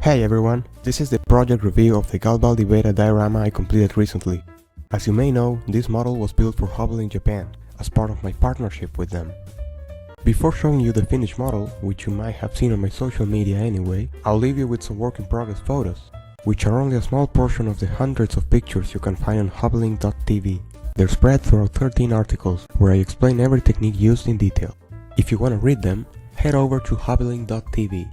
Hey everyone, this is the project review of the Galbaldy Beta diorama I completed recently. As you may know, this model was built for Hubble in Japan, as part of my partnership with them. Before showing you the finished model, which you might have seen on my social media anyway, I'll leave you with some work-in-progress photos, which are only a small portion of the hundreds of pictures you can find on hubbling.tv. They're spread throughout 13 articles, where I explain every technique used in detail. If you want to read them, head over to hubbling.tv.